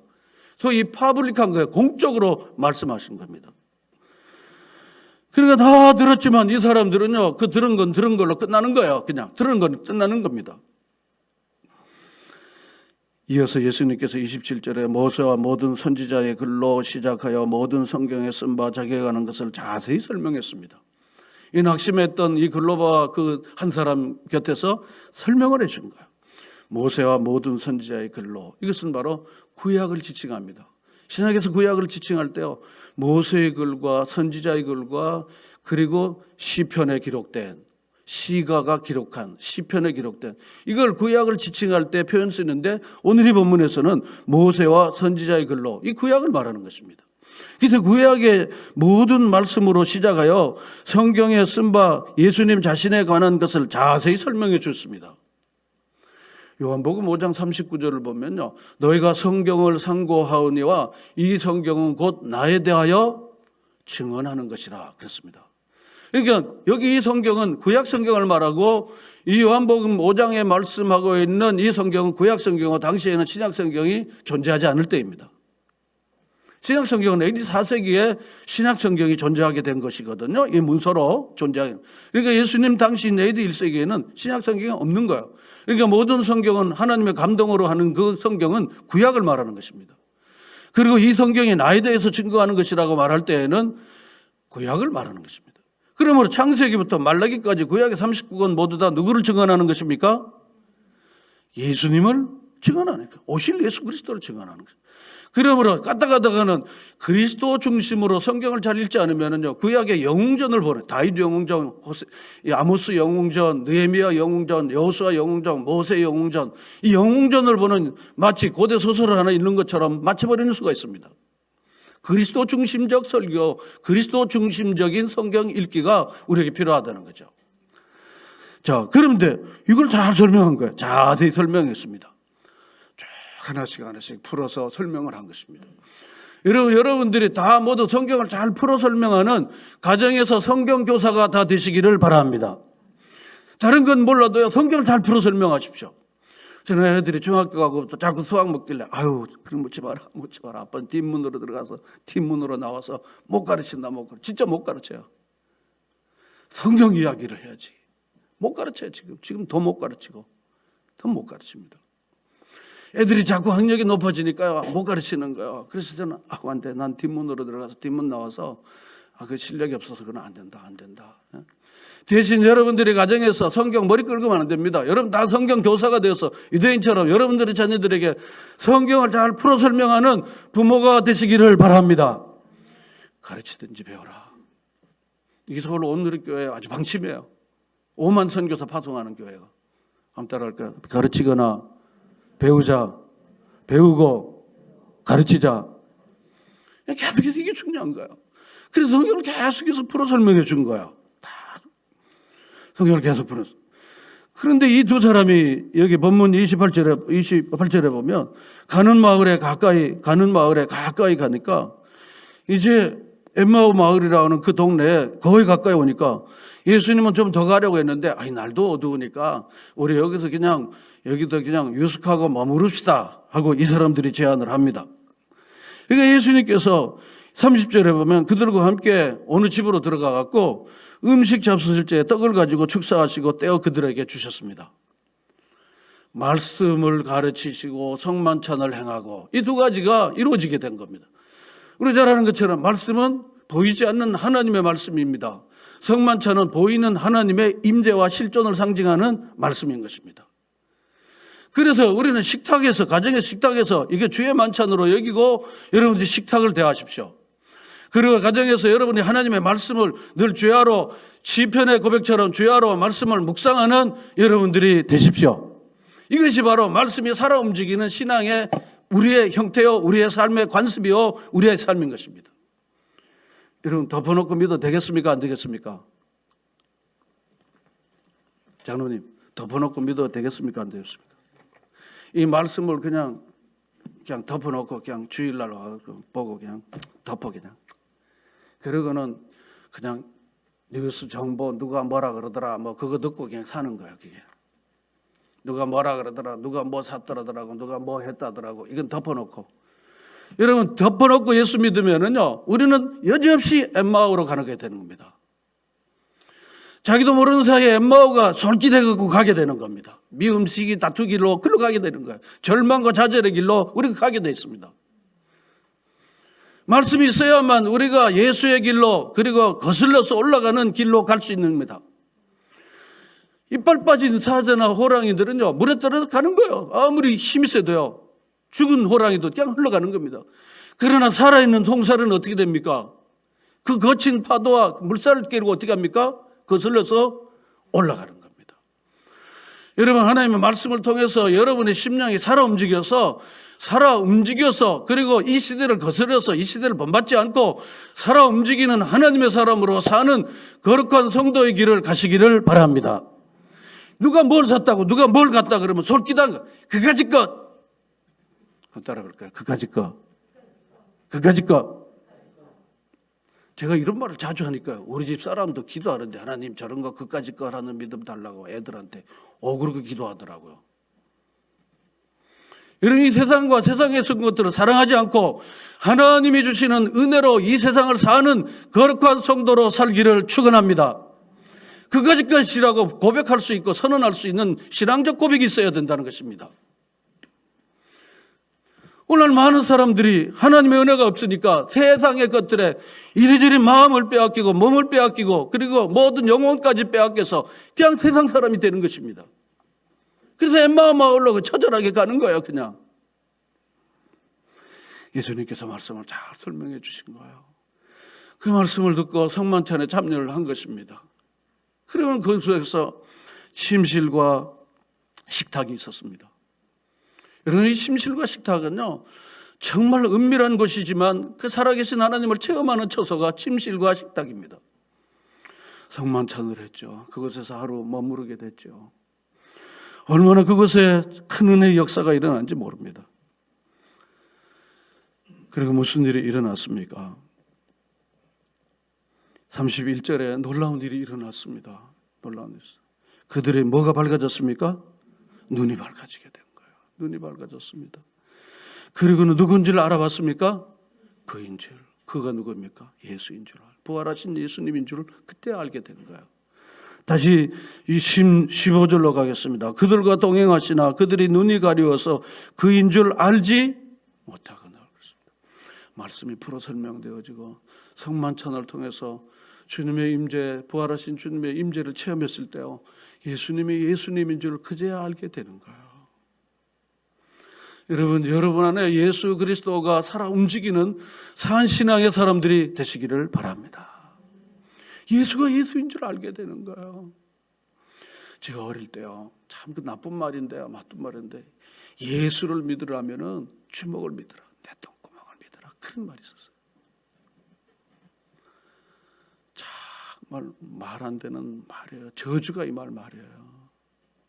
소위 파블릭한 거예요. 공적으로 말씀하신 겁니다. 그러니까 다 들었지만 이 사람들은요, 그 들은 건 들은 걸로 끝나는 거예요. 그냥 들은 건 끝나는 겁니다. 이어서 예수님께서 27절에 모세와 모든 선지자의 글로 시작하여 모든 성경에 쓴 바 자기가는 것을 자세히 설명했습니다. 이 낙심했던 이 글로바 그 한 사람 곁에서 설명을 해준 거예요. 모세와 모든 선지자의 글로, 이것은 바로 구약을 지칭합니다. 신약에서 구약을 지칭할 때요, 모세의 글과 선지자의 글과 그리고 시편에 기록된, 시가가 기록한 시편에 기록된, 이걸 구약을 지칭할 때 표현 쓰는데, 오늘 이 본문에서는 모세와 선지자의 글로, 이 구약을 말하는 것입니다. 그래서 구약의 모든 말씀으로 시작하여 성경에 쓴 바 예수님 자신에 관한 것을 자세히 설명해 줬습니다. 요한복음 5장 39절을 보면요, 너희가 성경을 상고하오니와 이 성경은 곧 나에 대하여 증언하는 것이라 그랬습니다. 그러니까 여기 이 성경은 구약 성경을 말하고, 이 요한복음 5장에 말씀하고 있는 이 성경은 구약 성경과 당시에는 신약 성경이 존재하지 않을 때입니다. 신약 성경은 AD 4세기에 신약 성경이 존재하게 된 것이거든요. 이 문서로 존재하게. 그러니까 예수님 당시 AD 1세기에는 신약 성경이 없는 거예요. 그러니까 모든 성경은 하나님의 감동으로 하는 그 성경은 구약을 말하는 것입니다. 그리고 이 성경이 나에 대해서 증거하는 것이라고 말할 때에는 구약을 말하는 것입니다. 그러므로 창세기부터 말라기까지 구약의 39권 모두 다 누구를 증언하는 것입니까? 예수님을 증언하는 거예요. 오실 예수 그리스도를 증언하는 것입니다. 그러므로 가다가는 그리스도 중심으로 성경을 잘 읽지 않으면요, 구약의 영웅전을 보는, 다윗 영웅전, 아모스 영웅전, 느헤미야 영웅전, 여호수아 영웅전, 모세 영웅전, 이 영웅전을 보는 마치 고대 소설을 하나 읽는 것처럼 맞춰버리는 수가 있습니다. 그리스도 중심적 설교, 그리스도 중심적인 성경 읽기가 우리에게 필요하다는 거죠. 자, 그런데 이걸 잘 설명한 거예요. 자세히 설명했습니다. 쭉 하나씩 풀어서 설명을 한 것입니다. 여러분들이 다 모두 성경을 잘 풀어 설명하는 가정에서 성경 교사가 다 되시기를 바랍니다. 다른 건 몰라도요, 성경을 잘 풀어 설명하십시오. 저는 애들이 중학교 가고 또 자꾸 수학 먹길래 아유, 그럼 묻지 마라. 아빠는 뒷문으로 들어가서 뒷문으로 나와서 못 가르친다. 진짜 못 가르쳐요. 성경 이야기를 해야지. 못 가르쳐요. 지금 더 못 가르치고 더 못 가르칩니다. 애들이 자꾸 학력이 높아지니까요, 못 가르치는 거예요. 그래서 저는 안 돼. 난 뒷문으로 들어가서 뒷문 나와서 그 실력이 없어서 그건 안 된다. 대신 여러분들이 가정에서 성경 머리 끌고만 안 됩니다. 여러분 다 성경 교사가 되어서 유대인처럼 여러분들의 자녀들에게 성경을 잘 풀어 설명하는 부모가 되시기를 바랍니다. 가르치든지 배워라. 이게 서울 온누리교회 아주 방침이에요. 5만 선교사 파송하는 교회가. 한번 따라할까요? 가르치거나 배우자, 배우고 가르치자. 계속해서 이게 중요한 거예요. 그래서 성경을 계속해서 풀어 설명해 준 거예요. 다 성경을 계속 풀어서. 그런데 이 두 사람이 여기 본문 28절에 보면 가는 마을에 가까이 가니까 이제 엠마오 마을이라는 그 동네에 거의 가까이 오니까 예수님은 좀 더 가려고 했는데 날도 어두우니까 우리 여기도 그냥 유숙하고 머무릅시다 하고 이 사람들이 제안을 합니다. 그러니까 예수님께서 30절에 보면 그들과 함께 어느 집으로 들어가 갖고 음식 잡수실 때 떡을 가지고 축사하시고 떼어 그들에게 주셨습니다. 말씀을 가르치시고 성만찬을 행하고 이 두 가지가 이루어지게 된 겁니다. 우리 잘 아는 것처럼 말씀은 보이지 않는 하나님의 말씀입니다. 성만찬은 보이는 하나님의 임재와 실존을 상징하는 말씀인 것입니다. 그래서 우리는 가정의 식탁에서 이게 주의 만찬으로 여기고 여러분들이 식탁을 대하십시오. 그리고 가정에서 여러분이 하나님의 말씀을 늘 주야로 시편의 고백처럼 주야로 말씀을 묵상하는 여러분들이 되십시오. 이것이 바로 말씀이 살아 움직이는 신앙의 우리의 형태요, 우리의 삶의 관습이요, 우리의 삶인 것입니다. 여러분 덮어놓고 믿어도 되겠습니까? 안 되겠습니까? 장로님, 덮어놓고 믿어도 되겠습니까? 안 되겠습니까? 이 말씀을 그냥 덮어놓고 그냥 주일날 보고 그냥 덮어 그냥. 그러고는 그냥 뉴스 정보 누가 뭐라 그러더라 그거 듣고 그냥 사는 거야 그게. 누가 뭐라 그러더라, 누가 뭐 샀더라더라고, 누가 뭐 했다더라고. 이건 덮어놓고. 여러분 덮어놓고 예수 믿으면은요, 우리는 여지없이 엠마오로 가게 되는 겁니다. 자기도 모르는 사이에 엠마오가 솔깃해갖고 가게 되는 겁니다. 미음식이 다투길로 글로 가게 되는 거예요. 절망과 좌절의 길로 우리가 가게 돼 있습니다. 말씀이 있어야만 우리가 예수의 길로 그리고 거슬러서 올라가는 길로 갈 수 있는 겁니다. 이빨 빠진 사자나 호랑이들은요, 물에 떨어져 가는 거예요. 아무리 힘이 세도요. 죽은 호랑이도 그냥 흘러가는 겁니다. 그러나 살아있는 송사는 어떻게 됩니까? 그 거친 파도와 물살을 깨고 어떻게 합니까? 거슬러서 올라가는 겁니다. 여러분 하나님의 말씀을 통해서 여러분의 심령이 살아 움직여서 그리고 이 시대를 거슬러서 이 시대를 본받지 않고 살아 움직이는 하나님의 사람으로 사는 거룩한 성도의 길을 가시기를 바랍니다. 누가 뭘 샀다고 누가 뭘 갔다 그러면 솔깃한 거 그가지 것 따라 그럴까요? 그가지 것 제가 이런 말을 자주 하니까요. 우리 집 사람도 기도하는데 하나님 저런 거 그까지 거라는 믿음 달라고 애들한테 그렇게 기도하더라고요. 여러분 이 세상과 세상에 쓴 것들을 사랑하지 않고 하나님이 주시는 은혜로 이 세상을 사는 거룩한 성도로 살기를 축원합니다. 그까지 것이라고 고백할 수 있고 선언할 수 있는 신앙적 고백이 있어야 된다는 것입니다. 오늘 많은 사람들이 하나님의 은혜가 없으니까 세상의 것들에 이리저리 마음을 빼앗기고 몸을 빼앗기고 그리고 모든 영혼까지 빼앗겨서 그냥 세상 사람이 되는 것입니다. 그래서 엠마오 마을로 처절하게 가는 거예요. 그냥 예수님께서 말씀을 잘 설명해 주신 거예요. 그 말씀을 듣고 성만찬에 참여를 한 것입니다. 그러면 그 속에서 침실과 식탁이 있었습니다. 여러분 이 침실과 식탁은요 정말 은밀한 곳이지만 그 살아계신 하나님을 체험하는 처소가 침실과 식탁입니다. 성만찬을 했죠. 그곳에서 하루 머무르게 됐죠. 얼마나 그곳에 큰 은혜의 역사가 일어난지 모릅니다. 그리고 무슨 일이 일어났습니까? 31절에 놀라운 일이 일어났습니다. 놀라운 일. 그들의 뭐가 밝아졌습니까? 눈이 밝아지게 된 거예요. 눈이 밝아졌습니다. 그리고는 누군지를 알아봤습니까? 그인 줄. 그가 누구입니까? 예수인 줄. 부활하신 예수님인 줄 그때 알게 된 거예요. 다시 이 15절로 가겠습니다. 그들과 동행하시나 그들이 눈이 가려워서 그인 줄 알지 못하거나. 그렇습니다. 말씀이 풀어 설명되어지고 성만찬을 통해서 주님의 임재, 부활하신 주님의 임재를 체험했을 때요, 예수님이 예수님인 줄 그제야 알게 되는 거예요. 여러분 안에 예수 그리스도가 살아 움직이는 산신앙의 사람들이 되시기를 바랍니다. 예수가 예수인 줄 알게 되는 거예요. 제가 어릴 때요, 참 나쁜 말인데 맞던 말인데, 예수를 믿으라면은 주먹을 믿으라, 내 똥구멍을 믿으라, 그런 말이 있었어요. 정말 말 안 되는 말이에요. 저주가 이 말이에요.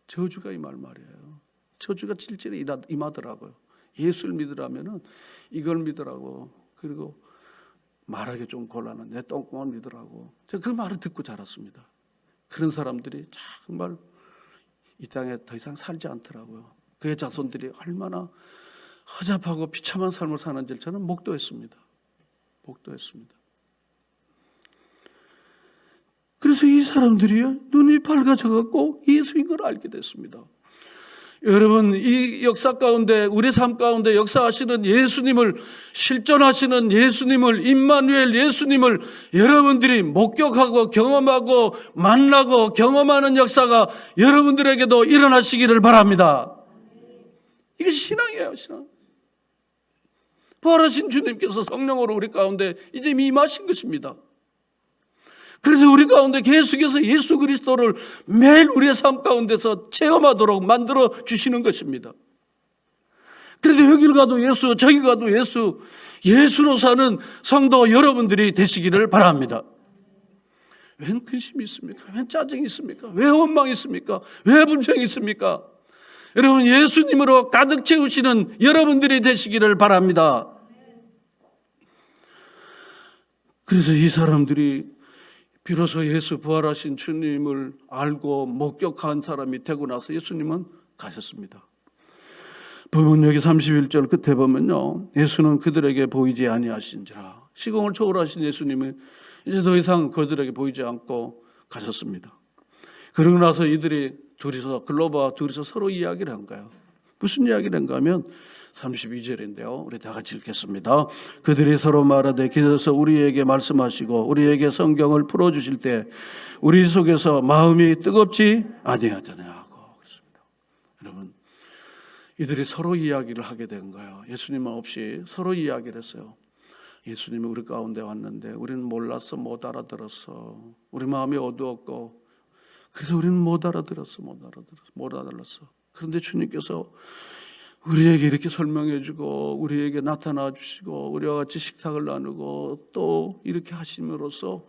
저주가 이 말이에요. 저주가 질질에 임하더라고요. 예수를 믿으라면은 이걸 믿으라고. 그리고 말하기 좀 곤란한 내 똥구멍을 믿으라고. 제가 그 말을 듣고 자랐습니다. 그런 사람들이 정말 이 땅에 더 이상 살지 않더라고요. 그의 자손들이 얼마나 허잡하고 비참한 삶을 사는지를 저는 목도했습니다. 그래서 이 사람들이 눈이 밝아져갖고 예수인 걸 알게 됐습니다. 여러분, 이 역사 가운데, 우리 삶 가운데 역사하시는 예수님을, 실존하시는 예수님을, 임마누엘 예수님을 여러분들이 목격하고 경험하고 만나고 경험하는 역사가 여러분들에게도 일어나시기를 바랍니다. 이게 신앙이에요, 신앙. 부활하신 주님께서 성령으로 우리 가운데 이제 임하신 것입니다. 그래서 우리 가운데 계속해서 예수 그리스도를 매일 우리의 삶 가운데서 체험하도록 만들어 주시는 것입니다. 그래서 여기를 가도 예수, 저기 가도 예수, 예수로 사는 성도 여러분들이 되시기를 바랍니다. 웬 근심이 있습니까? 웬 짜증이 있습니까? 왜 원망이 있습니까? 왜 분쟁이 있습니까? 여러분, 예수님으로 가득 채우시는 여러분들이 되시기를 바랍니다. 그래서 이 사람들이 비로소 예수 부활하신 주님을 알고 목격한 사람이 되고 나서 예수님은 가셨습니다. 부분 여기 31절 끝에 보면요, 예수는 그들에게 보이지 아니하신지라. 시공을 초월하신 예수님은 이제 더 이상 그들에게 보이지 않고 가셨습니다. 그러고 나서 이들이 둘이서, 글로바 둘이서 서로 이야기를 한 거예요. 무슨 이야기를 한가 하면 32절인데요. 우리 다 같이 읽겠습니다. 그들이 서로 말하되 기도서 우리에게 말씀하시고 우리에게 성경을 풀어주실 때 우리 속에서 마음이 뜨겁지 아니하잖아요 하고 그렇습니다. 여러분, 이들이 서로 이야기를 하게 된 거예요. 예수님 없이 서로 이야기를 했어요. 예수님이 우리 가운데 왔는데 우리는 몰랐어, 못 알아들었어. 우리 마음이 어두웠고 그래서 우리는 못 알아들었어. 그런데 주님께서 우리에게 이렇게 설명해 주고 우리에게 나타나 주시고 우리와 같이 식탁을 나누고 또 이렇게 하심으로써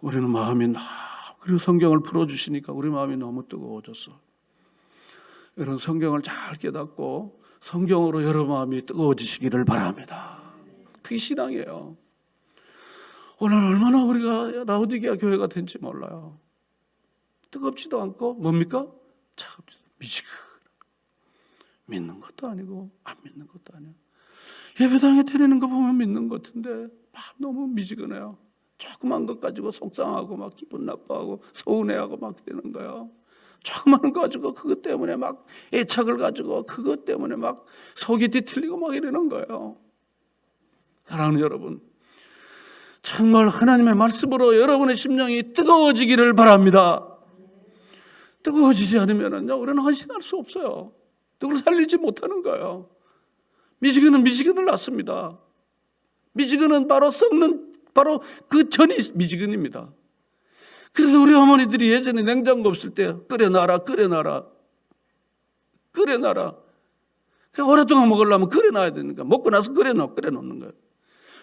우리는 마음이 그리고 성경을 풀어주시니까 우리 마음이 너무 뜨거워졌어. 여러분, 성경을 잘 깨닫고 성경으로 여러 마음이 뜨거워지시기를 바랍니다. 그게 신앙이에요. 오늘 얼마나 우리가 라오디게아 교회가 된지 몰라요. 뜨겁지도 않고 뭡니까? 차갑지도 미지근. 믿는 것도 아니고 안 믿는 것도 아니야. 예배당에 데리는 거 보면 믿는 것 같은데 막 너무 미지근해요. 조그만 것 가지고 속상하고 막 기분 나빠하고 서운해하고 막 되는 거예요. 조그만 거 가지고 그것 때문에 막 애착을 가지고 그것 때문에 막 속이 뒤틀리고 막 이러는 거예요. 사랑하는 여러분, 정말 하나님의 말씀으로 여러분의 심령이 뜨거워지기를 바랍니다. 뜨거워지지 않으면요, 우리는 헌신할 수 없어요. 그걸 살리지 못하는 거예요. 미지근은 미지근을 낳습니다. 미지근은 바로 썩는, 바로 그 전이 미지근입니다. 그래서 우리 어머니들이 예전에 냉장고 없을 때 끓여놔라. 오랫동안 먹으려면 끓여놔야 되니까 먹고 나서 끓여놓는 거예요.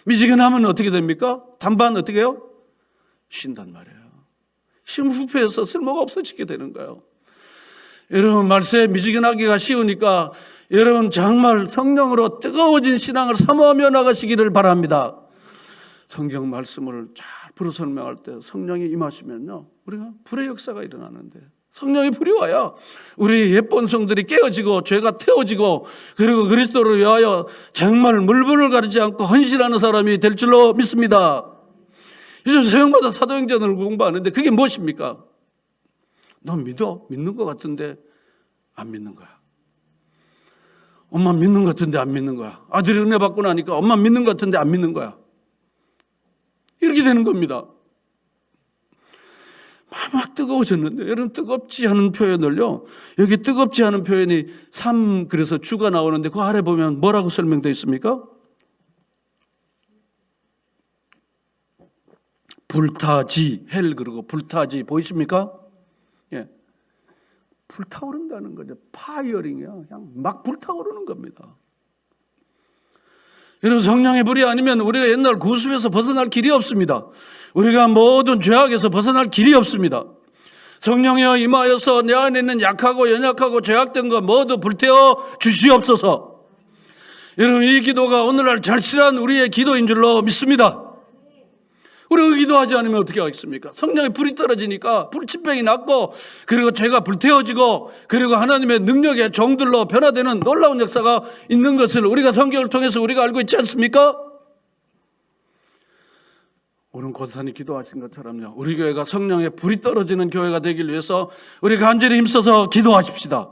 미지근하면 어떻게 됩니까? 단반 어떻게 해요? 쉰단 말이에요. 심부패해서 쓸모가 없어지게 되는 거예요. 여러분, 말세 미지근하기가 쉬우니까 여러분 정말 성령으로 뜨거워진 신앙을 사모하며 나가시기를 바랍니다. 성경 말씀을 잘 풀어 설명할 때 성령이 임하시면요, 우리가 불의 역사가 일어나는데, 성령이 불이 와야 우리 옛 본성들이 깨어지고 죄가 태워지고, 그리고 그리스도를 위하여 정말 물불을 가리지 않고 헌신하는 사람이 될 줄로 믿습니다. 요즘 새벽마다 사도행전을 공부하는데 그게 무엇입니까? 너 믿어? 믿는 것 같은데 안 믿는 거야. 엄마 믿는 것 같은데 안 믿는 거야. 아들이 은혜 받고 나니까 엄마 믿는 것 같은데 안 믿는 거야. 이렇게 되는 겁니다. 막 뜨거워졌는데, 여러분 뜨겁지 않은 표현을요, 여기 뜨겁지 않은 표현이 3, 그래서 주가 나오는데 그 아래 보면 뭐라고 설명되어 있습니까? 불타지, 헬, 그리고 불타지 보이십니까? 예, 불타오른다는 거죠. 파이어링이야. 그냥 막 불타오르는 겁니다. 여러분, 성령의 불이 아니면 우리가 옛날 구습에서 벗어날 길이 없습니다. 우리가 모든 죄악에서 벗어날 길이 없습니다. 성령이여 임하여서 내 안에 있는 약하고 연약하고 죄악된 것 모두 불태워 주시옵소서. 여러분, 이 기도가 오늘날 절실한 우리의 기도인 줄로 믿습니다. 우리가 기도하지 않으면 어떻게 하겠습니까? 성령의 불이 떨어지니까 불치병이 낫고, 그리고 죄가 불태워지고, 그리고 하나님의 능력의 종들로 변화되는 놀라운 역사가 있는 것을 우리가 성경을 통해서 우리가 알고 있지 않습니까? 오늘 권사님 기도하신 것처럼요, 우리 교회가 성령의 불이 떨어지는 교회가 되기 위해서 우리 간절히 힘써서 기도하십시다.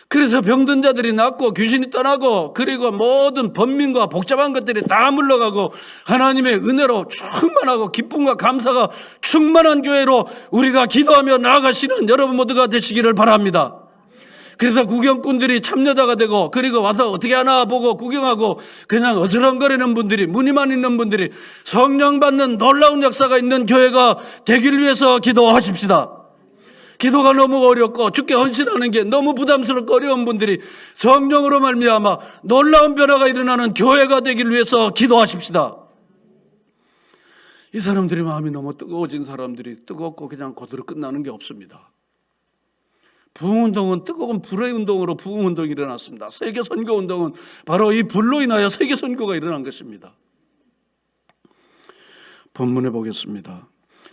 그래서 병든 자들이 낫고 귀신이 떠나고, 그리고 모든 번민과 복잡한 것들이 다 물러가고 하나님의 은혜로 충만하고 기쁨과 감사가 충만한 교회로 우리가 기도하며 나아가시는 여러분 모두가 되시기를 바랍니다. 그래서 구경꾼들이 참여자가 되고, 그리고 와서 어떻게 하나 보고 구경하고 그냥 어슬렁거리는 분들이, 무늬만 있는 분들이 성령 받는 놀라운 역사가 있는 교회가 되길 위해서 기도하십시다. 기도가 너무 어렵고 주께 헌신하는 게 너무 부담스럽고 어려운 분들이 성령으로 말미암아 놀라운 변화가 일어나는 교회가 되길 위해서 기도하십시다. 이 사람들이 마음이 너무 뜨거워진 사람들이 뜨겁고 그냥 그대로 끝나는 게 없습니다. 부흥운동은 뜨거운 불의 운동으로 부흥운동이 일어났습니다. 세계선교운동은 바로 이 불로 인하여 세계선교가 일어난 것입니다. 본문에 보겠습니다.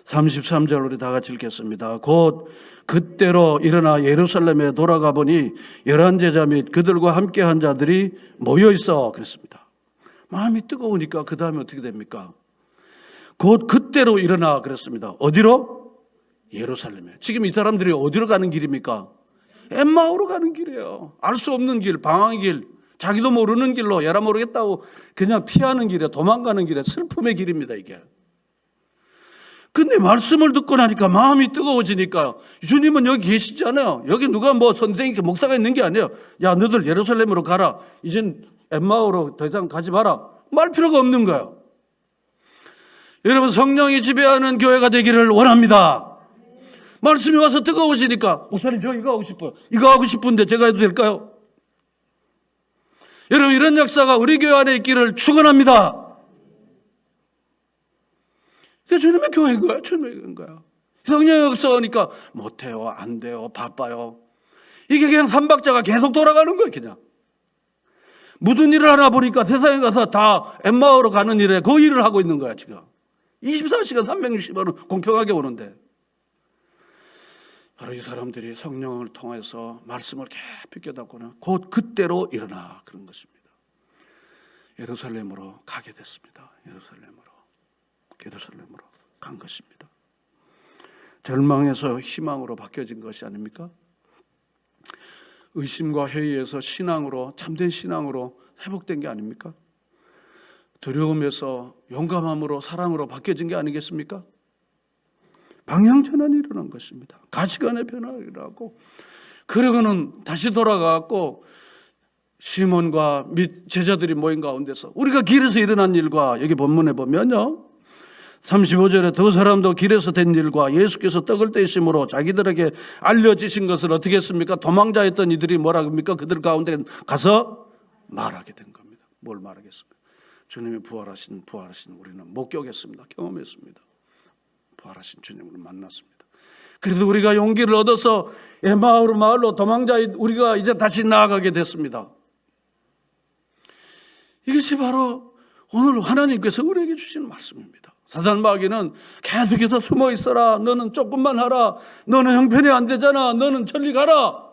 33절 우리 다 같이 읽겠습니다. 곧 그때로 일어나 예루살렘에 돌아가 보니 11제자 및 그들과 함께한 자들이 모여 있어 그랬습니다. 마음이 뜨거우니까 그 다음에 어떻게 됩니까? 곧 그때로 일어나 그랬습니다. 어디로? 예루살렘에. 지금 이 사람들이 어디로 가는 길입니까? 엠마오로 가는 길이에요. 알 수 없는 길, 방황의 길, 자기도 모르는 길로 얘라 모르겠다고 그냥 피하는 길에, 도망가는 길에, 슬픔의 길입니다, 이게. 근데 말씀을 듣고 나니까 마음이 뜨거워지니까, 주님은 여기 계시지 않아요. 여기 누가 뭐 선생님, 목사가 있는 게 아니에요. 야, 너들 예루살렘으로 가라. 이젠 엠마오로 더 이상 가지 마라. 말 필요가 없는 거예요. 여러분, 성령이 지배하는 교회가 되기를 원합니다. 말씀이 와서 뜨거워지니까, 목사님 저 이거 하고 싶어요. 이거 하고 싶은데 제가 해도 될까요? 여러분, 이런 역사가 우리 교회 안에 있기를 축원합니다. 이게 주님의 교회인 거야. 주님의 거야. 성령이 역사하니까 못해요, 안 돼요, 바빠요. 이게 그냥 삼박자가 계속 돌아가는 거예요. 그냥 무슨 일을 하나 보니까 세상에 가서 다 엠마오로 가는 일에 그 일을 하고 있는 거야. 지금 24시간 360일은 공평하게 오는데, 바로 이 사람들이 성령을 통해서 말씀을 깊이 깨닫고는 곧 그때로 일어나 그런 것입니다. 예루살렘으로 가게 됐습니다. 예루살렘으로 간 것입니다. 절망에서 희망으로 바뀌어진 것이 아닙니까? 의심과 회의에서 신앙으로, 참된 신앙으로 회복된 게 아닙니까? 두려움에서 용감함으로, 사랑으로 바뀌어진 게 아니겠습니까? 방향전환이 일어난 것입니다. 가치관의 변화가 일어나고, 그러고는 다시 돌아가고 시몬과 및 제자들이 모인 가운데서 우리가 길에서 일어난 일과 여기 본문에 보면요, 35절에 두 사람도 길에서 된 일과 예수께서 떡을 떼심으로 자기들에게 알려지신 것을 어떻게 했습니까? 도망자였던 이들이 뭐라 합니까? 그들 가운데 가서 말하게 된 겁니다. 뭘 말하겠습니까? 주님이 부활하신 우리는 목격했습니다. 경험했습니다. 부활하신 주님을 만났습니다. 그래서 우리가 용기를 얻어서 에마우 마을로 도망자 우리가 이제 다시 나아가게 됐습니다. 이것이 바로 오늘 하나님께서 우리에게 주시는 말씀입니다. 사단 마귀는 계속해서 숨어 있어라. 너는 조금만 하라. 너는 형편이 안 되잖아. 너는 저리 가라.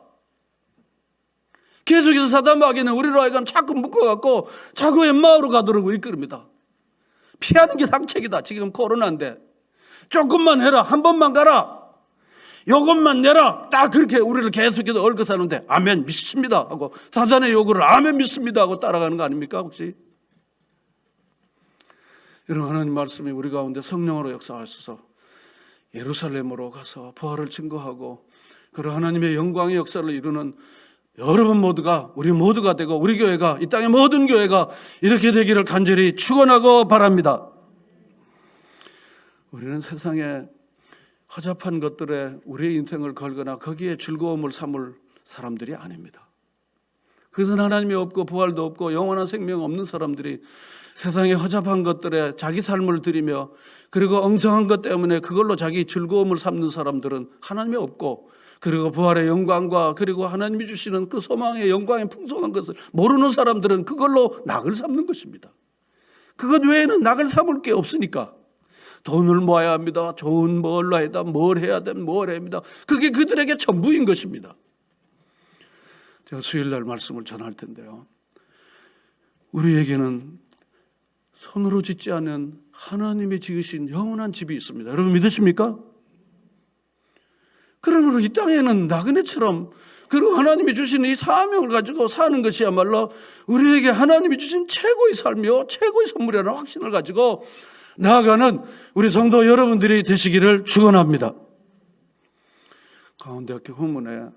계속해서 사단 마귀는 우리로 하여금 자꾸 묶어갖고 자꾸 엠마오로 가도록 이끌입니다. 피하는 게 상책이다. 지금 코로나인데 조금만 해라. 한 번만 가라. 요것만 내라. 딱 그렇게 우리를 계속해서 얽어사는데 아멘 믿습니다 하고 사단의 요구를 아멘 믿습니다 하고 따라가는 거 아닙니까 혹시? 이런 하나님 말씀이 우리 가운데 성령으로 역사하셔서 예루살렘으로 가서 부활을 증거하고 그런 하나님의 영광의 역사를 이루는 여러분 모두가 우리 모두가 되고 우리 교회가 이 땅의 모든 교회가 이렇게 되기를 간절히 축원하고 바랍니다. 우리는 세상에 허접한 것들에 우리의 인생을 걸거나 거기에 즐거움을 삼을 사람들이 아닙니다. 그래서 하나님이 없고 부활도 없고 영원한 생명 없는 사람들이 세상의 허접한 것들에 자기 삶을 들이며 그리고 엉성한 것 때문에 그걸로 자기 즐거움을 삼는 사람들은 하나님이 없고 그리고 부활의 영광과 그리고 하나님이 주시는 그 소망의 영광의 풍성한 것을 모르는 사람들은 그걸로 낙을 삼는 것입니다. 그것 외에는 낙을 삼을 게 없으니까 돈을 모아야 합니다. 좋은 뭘로 해야 뭘 해야 돼, 뭘 합니다. 그게 그들에게 전부인 것입니다. 제가 수요일날 말씀을 전할 텐데요. 우리에게는 손으로 짓지 않은 하나님이 지으신 영원한 집이 있습니다. 여러분 믿으십니까? 그러므로 이 땅에는 나그네처럼 그리고 하나님이 주신 이 사명을 가지고 사는 것이야말로 우리에게 하나님이 주신 최고의 삶이요 최고의 선물이라는 확신을 가지고 나아가는 우리 성도 여러분들이 되시기를 축원합니다. 강원대학교 후문에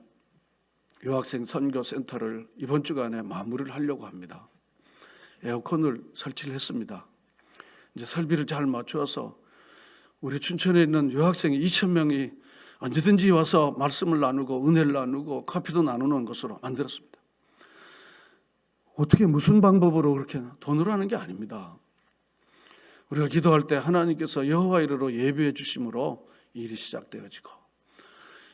유학생 선교센터를 이번 주간에 마무리를 하려고 합니다. 에어컨을 설치를 했습니다. 이제 설비를 잘 맞춰서 우리 춘천에 있는 유학생 2,000명이 언제든지 와서 말씀을 나누고 은혜를 나누고 커피도 나누는 것으로 만들었습니다. 어떻게 무슨 방법으로 그렇게 돈으로 하는 게 아닙니다. 우리가 기도할 때 하나님께서 여호와 이르로 예비해 주심으로 일이 시작되어지고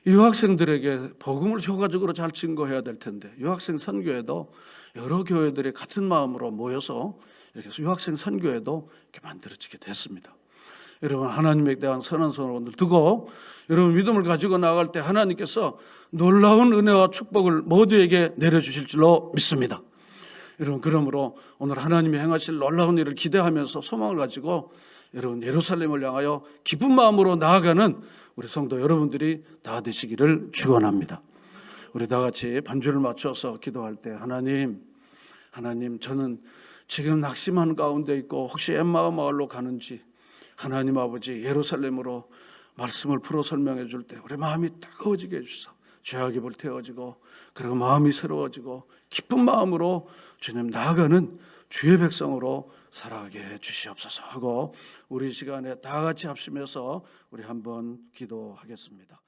유학생들에게 복음을 효과적으로 잘 증거해야 될 텐데 유학생 선교회도 여러 교회들이 같은 마음으로 모여서 이렇게 해서 유학생 선교회도 이렇게 만들어지게 됐습니다. 여러분 하나님에 대한 선한 소원을 두고 여러분 믿음을 가지고 나아갈 때 하나님께서 놀라운 은혜와 축복을 모두에게 내려주실 줄로 믿습니다. 여러분 그러므로 오늘 하나님이 행하실 놀라운 일을 기대하면서 소망을 가지고 여러분 예루살렘을 향하여 기쁜 마음으로 나아가는 우리 성도 여러분들이 다 되시기를 축원합니다. 우리 다 같이 반주를 맞춰서 기도할 때 하나님 저는 지금 낙심한 가운데 있고 혹시 엠마오 마을로 가는지 하나님 아버지 예루살렘으로 말씀을 풀어 설명해 줄 때 우리 마음이 따가워지게 해주셔서 죄악이 불태워지고 그리고 마음이 새로워지고 기쁜 마음으로 주님 나아가는 주의 백성으로 살아가게 해 주시옵소서 하고 우리 시간에 다 같이 합심해서 우리 한번 기도하겠습니다.